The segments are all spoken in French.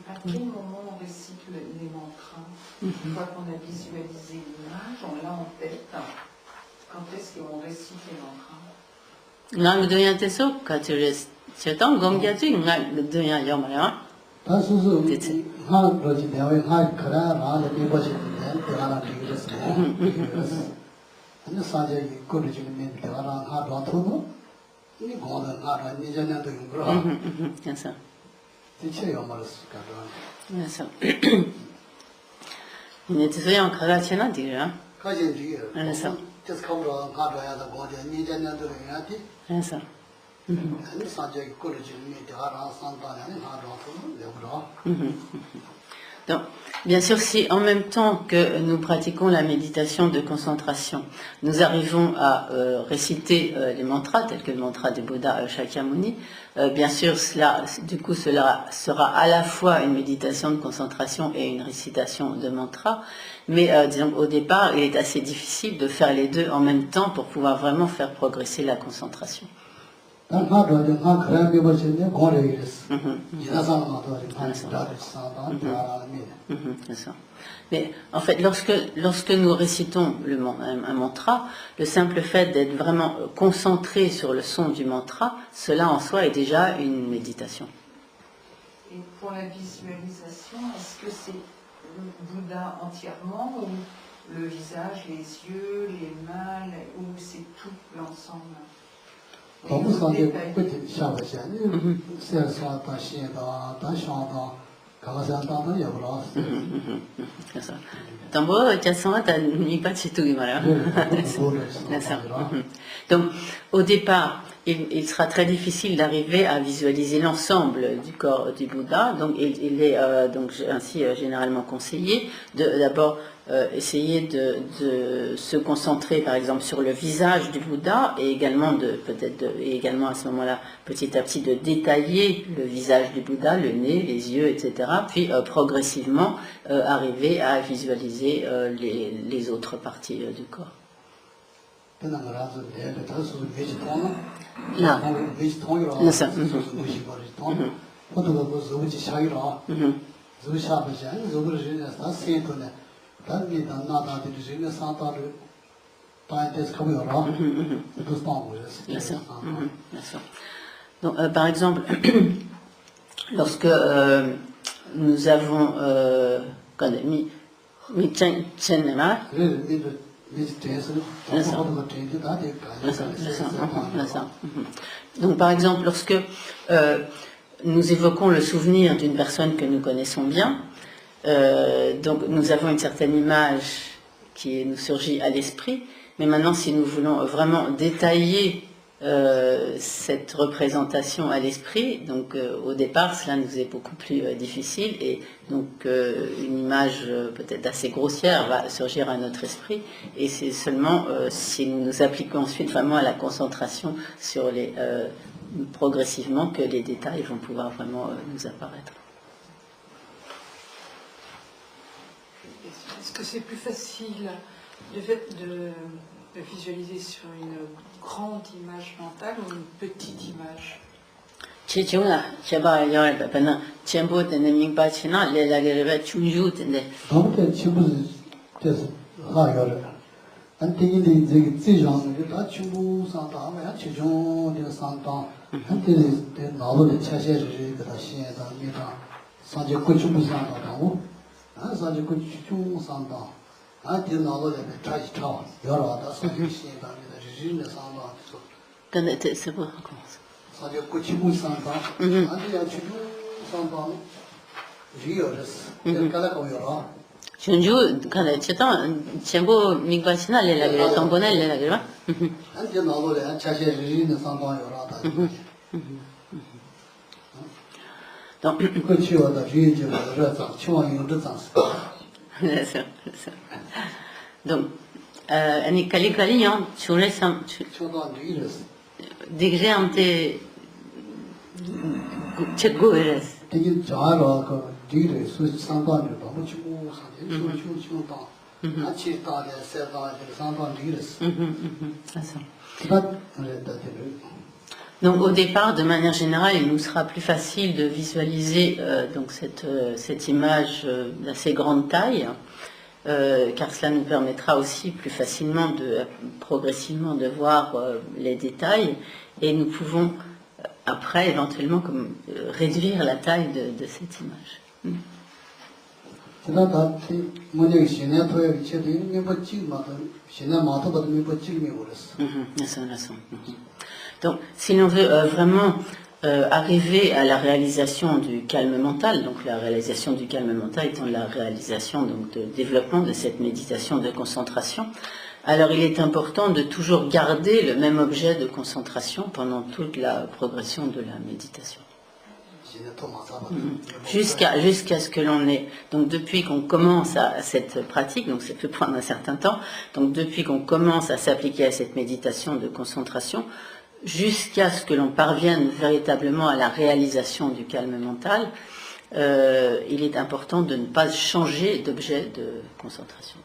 À quel moment on récite les mantras? Une fois qu'on a visualisé l'image, on l'a en tête. Quand est-ce qu'on récite les mantras? Nang doyan teso katuris chetang gomgyati ngai doyan yamaya. Tasuzu ha roji dewe ha kara ra le be boshi den tegara tigres ne. Ani saje ko roji ne tegara ha ra thono. Ni goda ha ra ni jana to ngro. Yes sir. Tiche yomaras ka do. Yes sir. Ni teso yang kaga chena dira. Ka jen ji. Yes sir. Just come ro ha ra ya da goda ni jana to ngati. Yes sir. Donc, bien sûr, si en même temps que nous pratiquons la méditation de concentration, nous arrivons à réciter les mantras, tels que le mantra du Bouddha Shakyamuni, bien sûr, cela sera à la fois une méditation de concentration et une récitation de mantra, mais disons, au départ, il est assez difficile de faire les deux en même temps pour pouvoir vraiment faire progresser la concentration. Mais en fait, lorsque nous récitons un mantra, le simple fait d'être vraiment concentré sur le son du mantra, cela en soi est déjà une méditation. Et pour la visualisation, est-ce que c'est le Bouddha entièrement ou le visage, les yeux, les mains, ou c'est tout l'ensemble? Donc, au départ, il sera très difficile d'arriver à visualiser l'ensemble du corps du Bouddha. Donc, il est donc ainsi généralement conseillé de d'abord essayer de se concentrer, par exemple, sur le visage du Bouddha et également également à ce moment-là, petit à petit, de détailler le visage du Bouddha, le nez, les yeux, etc. Puis progressivement arriver à visualiser les autres parties du corps. Là. Ça. Donc, par exemple, lorsque nous avons donc, par exemple, lorsque nous évoquons le souvenir d'une personne que nous connaissons bien, donc nous avons une certaine image qui nous surgit à l'esprit, mais maintenant si nous voulons vraiment détailler cette représentation à l'esprit, donc au départ cela nous est beaucoup plus difficile et donc une image peut-être assez grossière va surgir à notre esprit et c'est seulement si nous nous appliquons ensuite vraiment à la concentration sur progressivement que les détails vont pouvoir vraiment nous apparaître. Est-ce que c'est plus facile le fait de visualiser sur une grande image mentale ou une petite image? Donc, ani kali kali yang chune sam digre amte chego eres. Tegi jaro ko digre su sandan de ba chu sa de chu ta. Achi ta de se ta de sandan digre. Ça. Donc au départ, de manière générale, il nous sera plus facile de visualiser donc cette image d'assez grande taille, car cela nous permettra aussi plus facilement, progressivement, de voir les détails, et nous pouvons après éventuellement réduire la taille de cette image. Donc, si l'on veut vraiment arriver à la réalisation du calme mental, donc la réalisation du calme mental étant la réalisation donc, de développement de cette méditation de concentration, alors il est important de toujours garder le même objet de concentration pendant toute la progression de la méditation. Jusqu'à ce que l'on ait, donc depuis qu'on commence à cette pratique, donc ça peut prendre un certain temps, donc depuis qu'on commence à s'appliquer à cette méditation de concentration, jusqu'à ce que l'on parvienne véritablement à la réalisation du calme mental, il est important de ne pas changer d'objet de concentration.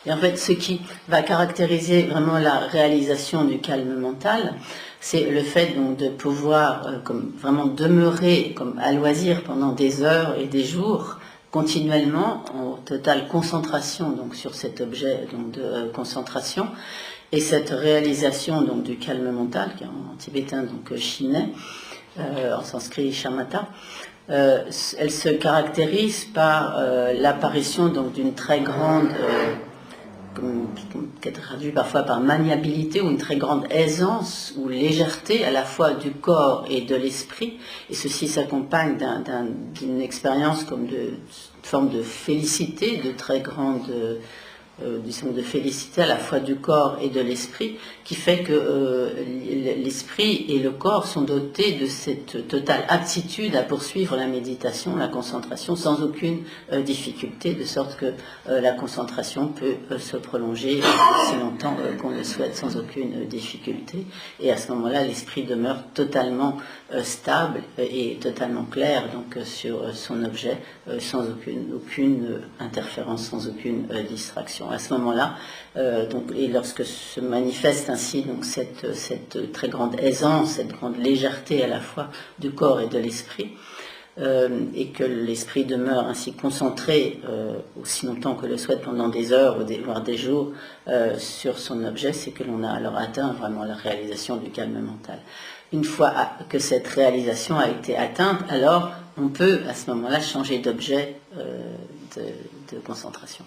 Et en fait, ce qui va caractériser vraiment la réalisation du calme mental, c'est le fait donc de pouvoir vraiment demeurer à loisir pendant des heures et des jours, continuellement, en totale concentration donc, sur cet objet donc, de concentration. Et cette réalisation donc, du calme mental, qui est en tibétain donc Shinai, en sanskrit shamatha, elle se caractérise par l'apparition donc d'une très grande, qui est traduit parfois par maniabilité, ou une très grande aisance ou légèreté à la fois du corps et de l'esprit, et ceci s'accompagne d'une expérience comme de forme de félicité, de très grande disons de félicité à la fois du corps et de l'esprit, qui fait que l'esprit et le corps sont dotés de cette totale aptitude à poursuivre la méditation, la concentration, sans aucune difficulté, de sorte que la concentration peut se prolonger aussi longtemps qu'on le souhaite, sans aucune difficulté. Et à ce moment-là, l'esprit demeure totalement stable et totalement clair donc, sur son objet, sans aucune interférence, sans aucune distraction. À ce moment-là, et lorsque se manifeste ainsi donc, cette très grande aisance, cette grande légèreté à la fois du corps et de l'esprit, et que l'esprit demeure ainsi concentré aussi longtemps que le souhaite pendant des heures ou voire des jours sur son objet, c'est que l'on a alors atteint vraiment la réalisation du calme mental. Une fois que cette réalisation a été atteinte, alors on peut à ce moment-là changer d'objet de concentration.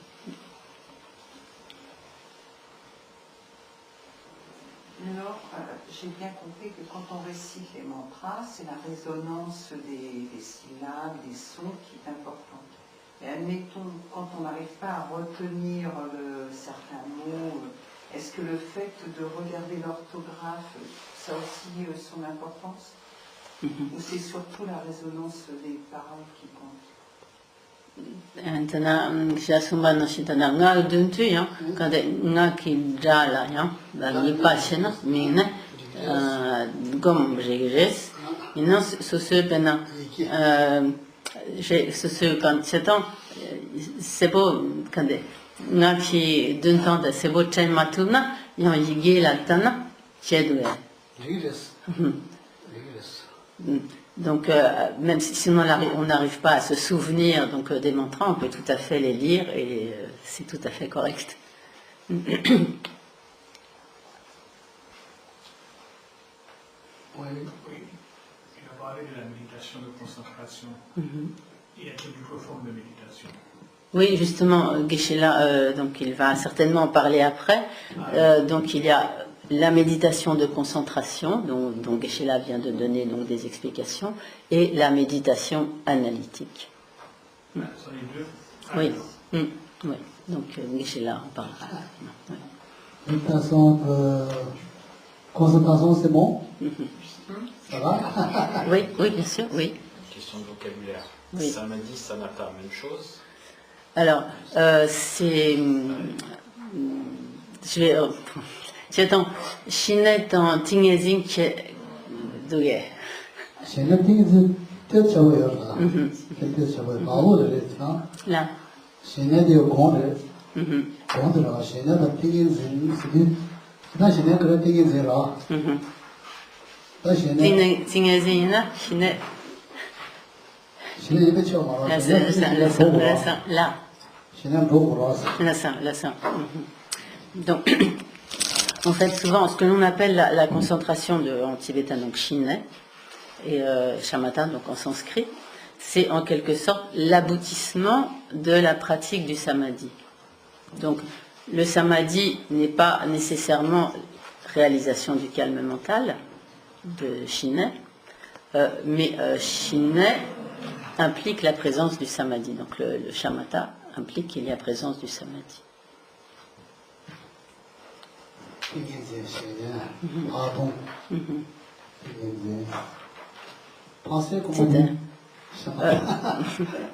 Alors, j'ai bien compris que quand on récite les mantras, c'est la résonance des syllabes, des sons qui est importante. Et admettons, quand on n'arrive pas à retenir certains mots, est-ce que le fait de regarder l'orthographe, ça a aussi son importance? Ou c'est surtout la résonance des paroles qui compte? Antana jasumba no shitana nga duntu ya kade nga ki jala ya da ni pasena mine gom regres ina ce pena j'ai ce quand c'est temps c'est beau kade nga ki duntan de c'est beau chen matuna ya yige la tana chedwe donc, même si on n'arrive pas à se souvenir donc, des mantras, on peut tout à fait les lire et c'est tout à fait correct. Oui, il a parlé de la méditation de concentration. Il y a d'autres formes de méditation. Oui, justement, Geshe-la, donc il va certainement en parler après. Donc il y a la méditation de concentration, dont Geshe-la vient de donner donc des explications, et la méditation analytique. Ce sont les deux. Oui, oui. Donc Geshe-la en parlera. Oui. Méditation de concentration, c'est bon? Ça va? Oui, oui, bien sûr, oui. Question de vocabulaire. Oui. Samadhi, samatha, même chose. Alors, c'est... je vais... J'attends. Shinet en tingezin douye. Shinet tingezin tet chawo yorda. Tet chawo. Bawo de ça. Là. Shinet de gonde. Gonde la shinet de tingezin sidi. Na shinet de tingezin la. Da shinet. Tingezin là, shinet. Shinet de chawo. Là. Shinet do la. Là. Donc, en fait, souvent, ce que l'on appelle la concentration en tibétain, donc Shinne, et Shamatha, donc en sanskrit, c'est en quelque sorte l'aboutissement de la pratique du samadhi. Donc, le samadhi n'est pas nécessairement réalisation du calme mental de Shinne, mais Shinne implique la présence du samadhi. Donc, le Shamatha implique qu'il y a présence du samadhi.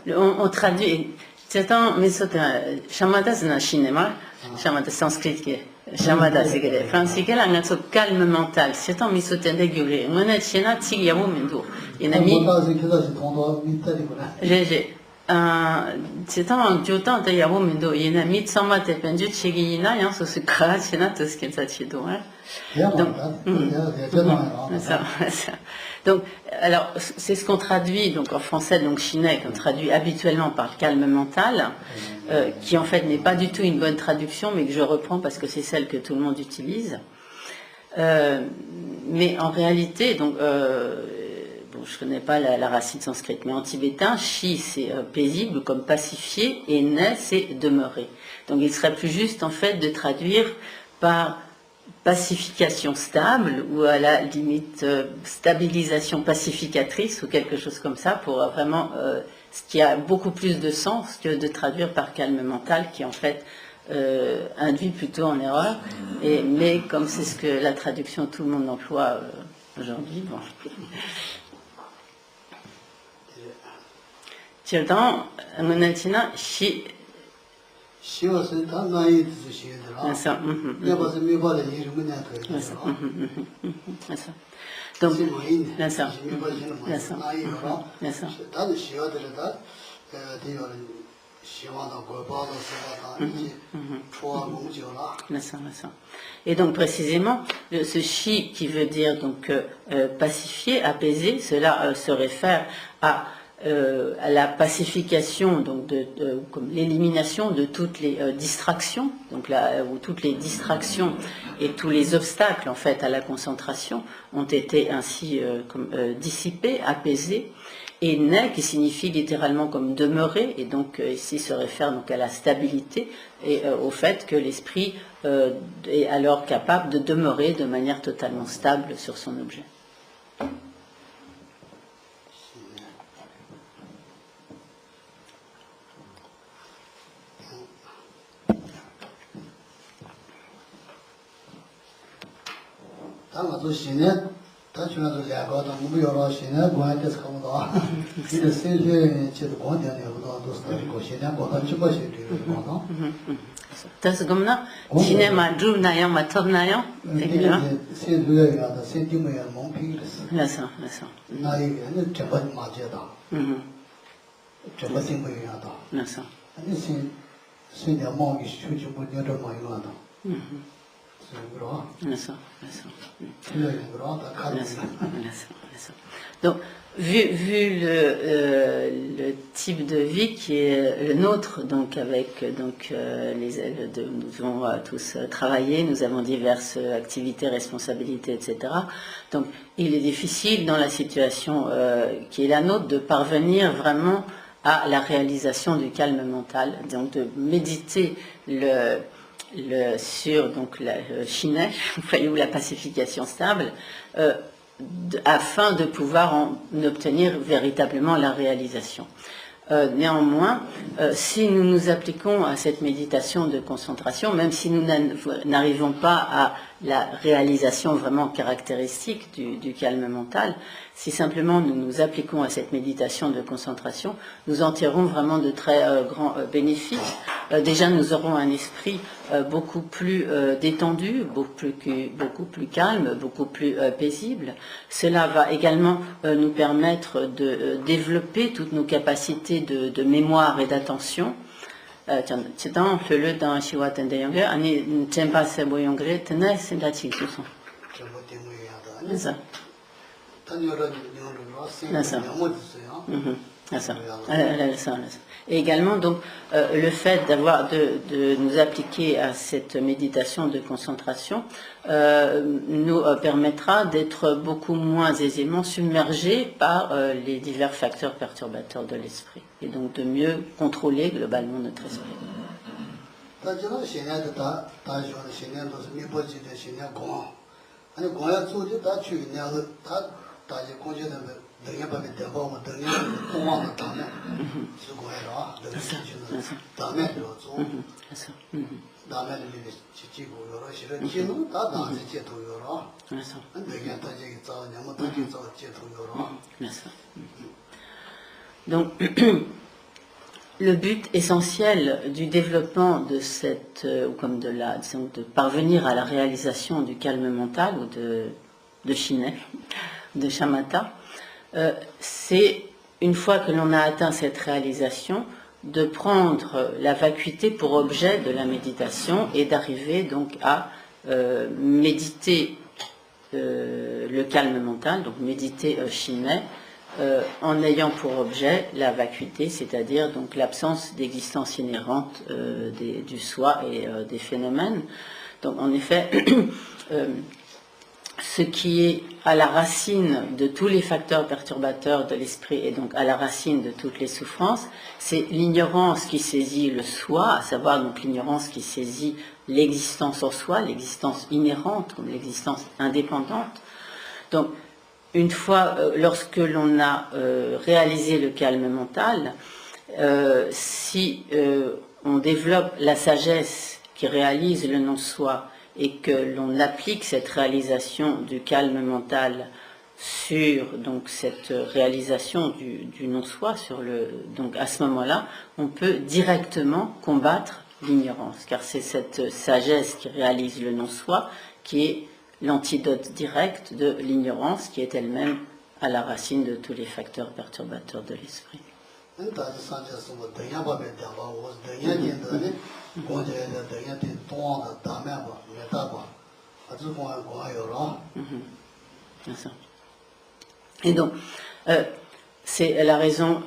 On traduit. Certains, mais Shamatha c'est un cinéma, Shamatha sanskrit qui est Shamatha c'est que français qui est un calme mental. Certains mais c'est un dégueulé. On a chena tigiamo mendo. Il y a mis. J'ai c'est un jotan de yabo mendo. Il y a mis sama te pendu chigina yan so se kra chena to ce qui est chido. Donc, alors, c'est ce qu'on traduit donc en français, donc Shinne, qu'on traduit habituellement par calme mental, qui en fait n'est pas du tout une bonne traduction, mais que je reprends parce que c'est celle que tout le monde utilise. Mais en réalité, donc, bon, je connais pas la racine sanscrite, mais en tibétain, Shi c'est paisible comme pacifié et Ne c'est demeurer. Donc, il serait plus juste en fait de traduire par pacification stable ou à la limite stabilisation pacificatrice ou quelque chose comme ça pour vraiment ce qui a beaucoup plus de sens que de traduire par calme mental qui en fait induit plutôt en erreur mais comme c'est ce que la traduction tout le monde emploie aujourd'hui bon. Tiens, donc, et donc précisément, ce chi qui veut dire donc pacifier, apaiser, cela se réfère à la pacification, donc comme l'élimination de toutes les distractions, donc où toutes les distractions et tous les obstacles en fait à la concentration ont été ainsi dissipés, apaisés, et ne qui signifie littéralement comme demeurer, et donc ici se réfère donc à la stabilité et au fait que l'esprit est alors capable de demeurer de manière totalement stable sur son objet. Tasgomna, cinéma, Djounayam, Matobnayam, donc, vu le type de vie qui est le nôtre, donc avec donc nous avons tous travaillé, nous avons diverses activités, responsabilités, etc. Donc, il est difficile dans la situation qui est la nôtre de parvenir vraiment à la réalisation du calme mental, donc de méditer sur donc la Shinai, ou la pacification stable, afin de pouvoir en obtenir véritablement la réalisation. Néanmoins, si nous nous appliquons à cette méditation de concentration, même si nous n'arrivons pas à la réalisation vraiment caractéristique du calme mental, si simplement nous nous appliquons à cette méditation de concentration, nous en tirerons vraiment de très grands bénéfices. Déjà, nous aurons un esprit beaucoup plus détendu, beaucoup plus calme, beaucoup plus paisible. Cela va également nous permettre de développer toutes nos capacités de mémoire et d'attention. Et également, donc, le fait de nous appliquer à cette méditation de concentration nous permettra d'être beaucoup moins aisément submergés par les divers facteurs perturbateurs de l'esprit, et donc de mieux contrôler globalement notre esprit. Donc, le but essentiel du développement de cette, comme de parvenir à la réalisation du calme mental ou de Shinai, de Shamatha, c'est, une fois que l'on a atteint cette réalisation, de prendre la vacuité pour objet de la méditation et d'arriver donc à méditer le calme mental, donc méditer Shinai, en ayant pour objet la vacuité, c'est-à-dire donc l'absence d'existence inhérente du soi et des phénomènes. Donc en effet, ce qui est à la racine de tous les facteurs perturbateurs de l'esprit et donc à la racine de toutes les souffrances, c'est l'ignorance qui saisit le soi, à savoir donc l'ignorance qui saisit l'existence en soi, l'existence inhérente, comme l'existence indépendante. Donc, une fois, lorsque l'on a réalisé le calme mental, si on développe la sagesse qui réalise le non-soi et que l'on applique cette réalisation du calme mental sur donc cette réalisation du non-soi, donc à ce moment-là, on peut directement combattre l'ignorance, car c'est cette sagesse qui réalise le non-soi qui est l'antidote direct de l'ignorance, qui est elle-même à la racine de tous les facteurs perturbateurs de l'esprit. Et donc, c'est la raison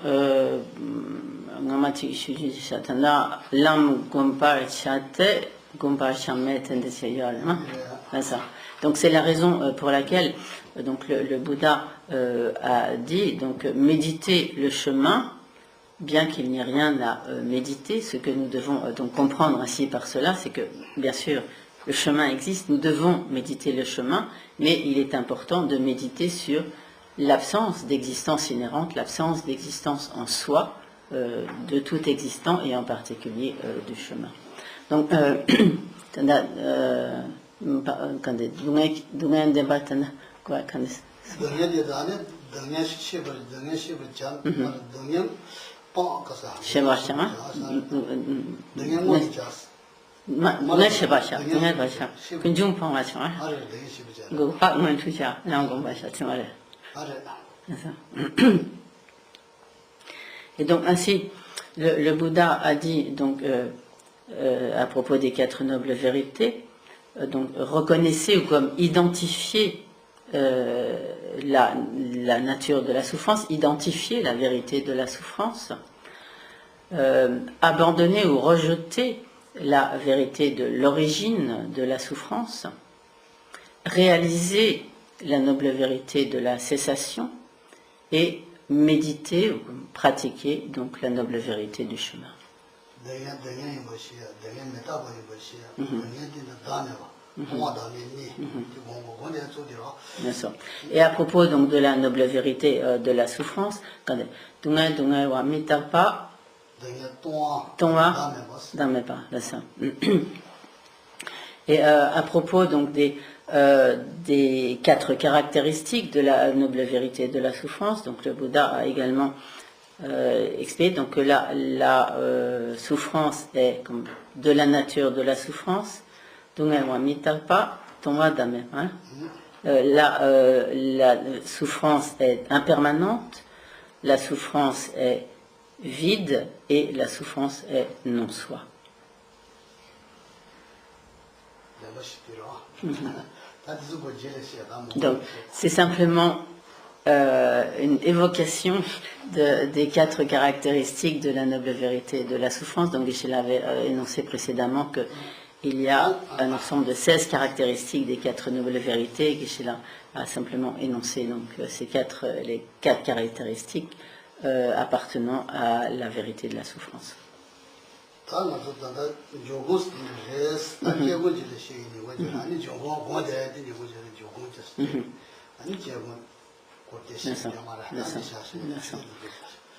donc c'est la raison pour laquelle donc le Bouddha a dit donc méditer le chemin, bien qu'il n'y ait rien à méditer. Ce que nous devons donc comprendre ainsi par cela, c'est que bien sûr le chemin existe, nous devons méditer le chemin, mais il est important de méditer sur l'absence d'existence inhérente, l'absence d'existence en soi de tout existant et en particulier du chemin. Donc et donc ainsi le Bouddha a dit donc à propos des 4 nobles vérités, donc reconnaissez ou comme identifiez la nature de la souffrance, identifiez la vérité de la souffrance, abandonnez ou rejetez la vérité de l'origine de la souffrance, réalisez la noble vérité de la cessation et méditer ou pratiquer donc la noble vérité du chemin. Bien sûr. Et à propos donc de la noble vérité de la souffrance, quand et à propos donc des 4 caractéristiques de la noble vérité de la souffrance, donc le Bouddha a également expliqué donc que la souffrance est comme de la nature de la souffrance. La souffrance est impermanente, la souffrance est vide et la souffrance est non-soi. Donc, c'est simplement une évocation des 4 caractéristiques de la noble vérité de la souffrance. Donc, Geshe-la avait énoncé précédemment qu'il y a un ensemble de 16 caractéristiques des 4 nobles vérités. Geshe-la a simplement énoncé donc, les 4 caractéristiques appartenant à la vérité de la souffrance.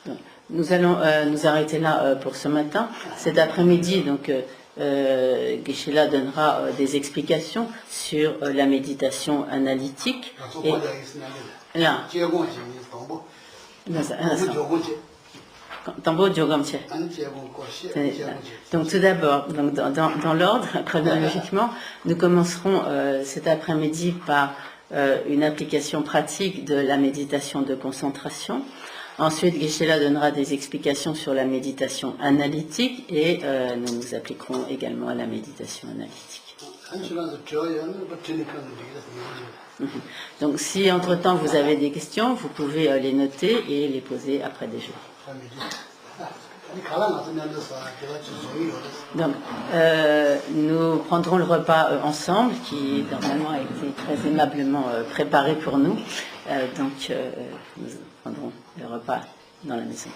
Donc, nous allons nous arrêter là pour ce matin. Cet après-midi, donc, Geshe-la donnera des explications sur la méditation analytique. Et là, donc tout d'abord, dans l'ordre, chronologiquement, nous commencerons cet après-midi par une application pratique de la méditation de concentration. Ensuite, Geshe-la donnera des explications sur la méditation analytique et nous nous appliquerons également à la méditation analytique. Donc si entre-temps vous avez des questions, vous pouvez les noter et les poser après déjeuner. Donc, nous prendrons le repas ensemble, qui normalement a été très aimablement préparé pour nous. Donc, nous prendrons le repas dans la maison.